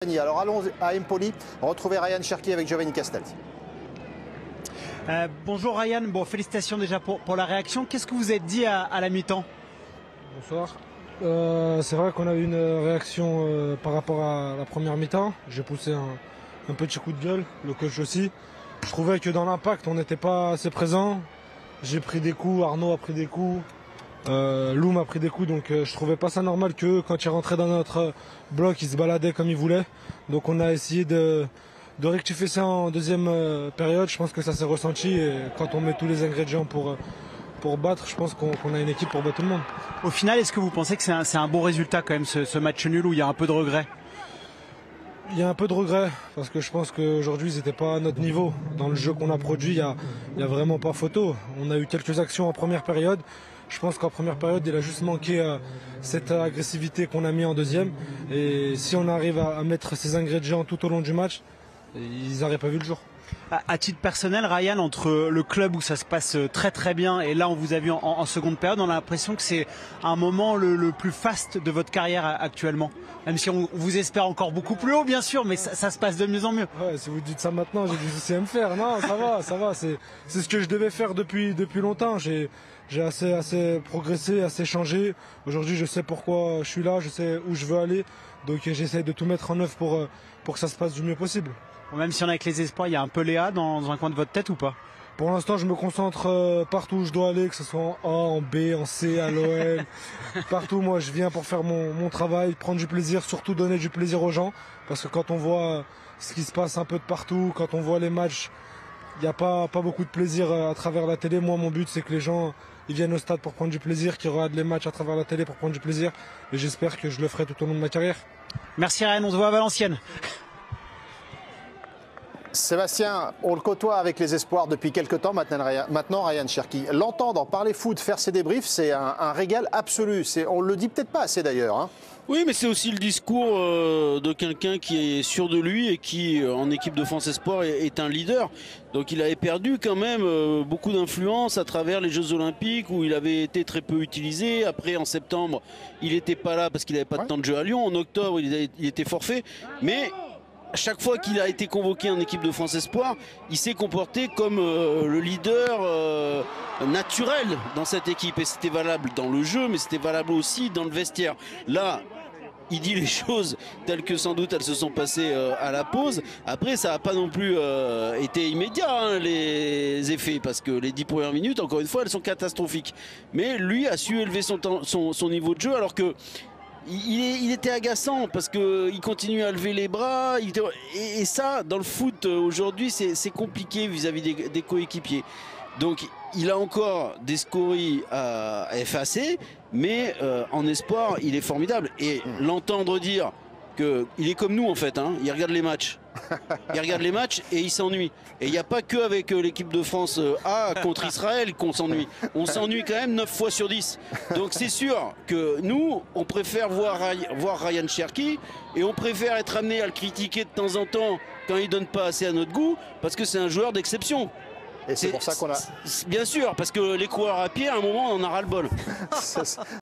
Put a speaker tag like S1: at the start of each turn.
S1: Alors allons à Empoli, retrouver Ryan Cherki avec Giovanni Castells.
S2: Bonjour Ryan, bon, félicitations déjà pour la réaction. Qu'est-ce que vous êtes dit à la mi-temps?
S3: Bonsoir. C'est vrai qu'on a eu une réaction par rapport à la première mi-temps. J'ai poussé un petit coup de gueule, le coach aussi. Je trouvais que dans l'impact, on n'était pas assez présent. J'ai pris des coups, Arnaud a pris des coups, Loum a pris des coups, donc je trouvais pas ça normal que quand ils rentraient dans notre bloc, ils se baladaient comme ils voulaient. Donc on a essayé de rectifier ça en deuxième période. Je pense que ça s'est ressenti et quand on met tous les ingrédients pour battre, je pense qu'on a une équipe pour battre tout le monde.
S2: Au final, est-ce que vous pensez que c'est un bon résultat quand même ce match nul où il y a un peu de regret?
S3: Il y a un peu de regret parce que je pense qu'aujourd'hui ils n'étaient pas à notre niveau. Dans le jeu qu'on a produit, il y a vraiment pas photo. On a eu quelques actions en première période. Je pense qu'en première période, il a juste manqué cette agressivité qu'on a mis en deuxième. Et si on arrive à mettre ces ingrédients tout au long du match, ils n'auraient pas vu le jour.
S2: À titre personnel, Ryan, entre le club où ça se passe très très bien et là on vous a vu en seconde période, on a l'impression que c'est un moment le plus faste de votre carrière actuellement. Même si on vous espère encore beaucoup plus haut, bien sûr, mais ça se passe de mieux en mieux.
S3: Ouais, si vous dites ça maintenant, j'ai du souci à me faire. Non, ça va. C'est ce que je devais faire depuis longtemps. J'ai assez progressé, assez changé. Aujourd'hui, je sais pourquoi je suis là, je sais où je veux aller. Donc j'essaie de tout mettre en œuvre pour que ça se passe du mieux possible.
S2: Bon, même si on est avec les espoirs, il y a un peu Léa dans un coin de votre tête ou pas?
S3: Pour l'instant, je me concentre partout où je dois aller, que ce soit en A, en B, en C, à l'OL. Partout, moi, je viens pour faire mon travail, prendre du plaisir, surtout donner du plaisir aux gens. Parce que quand on voit ce qui se passe un peu de partout, quand on voit les matchs, il n'y a pas beaucoup de plaisir à travers la télé. Moi, mon but, c'est que les gens ils viennent au stade pour prendre du plaisir, qu'ils regardent les matchs à travers la télé pour prendre du plaisir. Et j'espère que je le ferai tout au long de ma carrière.
S2: Merci Ryan, on se voit à Valenciennes.
S1: Sébastien, on le côtoie avec les espoirs depuis quelques temps maintenant Ryan Cherki. L'entendre parler foot, faire ses débriefs, c'est un régal absolu. On le dit peut-être pas assez d'ailleurs. Hein.
S4: Oui, mais c'est aussi le discours de quelqu'un qui est sûr de lui et qui, en équipe de France Espoir, est un leader. Donc il avait perdu quand même beaucoup d'influence à travers les Jeux Olympiques où il avait été très peu utilisé. Après, en septembre, il n'était pas là parce qu'il n'avait pas de temps de jeu à Lyon. En octobre, il était forfait. Mais à chaque fois qu'il a été convoqué en équipe de France Espoir, il s'est comporté comme le leader naturel dans cette équipe. Et c'était valable dans le jeu, mais c'était valable aussi dans le vestiaire. Là, il dit les choses telles que sans doute elles se sont passées à la pause. Après, ça n'a pas non plus été immédiat, hein, les effets, parce que les 10 premières minutes, encore une fois, elles sont catastrophiques. Mais lui a su élever son niveau de jeu alors que il était agaçant parce qu'il continue à lever les bras. Et ça, dans le foot aujourd'hui, c'est compliqué vis-à-vis des coéquipiers. Donc, il a encore des scories à effacer, mais en espoir, il est formidable. Et l'entendre dire qu'il est comme nous, en fait, hein, il regarde les matchs. Il regarde les matchs et il s'ennuie. Et il n'y a pas que avec l'équipe de France A contre Israël qu'on s'ennuie. On s'ennuie quand même 9 fois sur 10. Donc c'est sûr que nous, on préfère voir Ryan Cherki et on préfère être amené à le critiquer de temps en temps quand il ne donne pas assez à notre goût parce que c'est un joueur d'exception.
S1: Et c'est pour ça qu'on a...
S4: Bien sûr, parce que les coureurs à pied, à un moment, on en a ras le bol.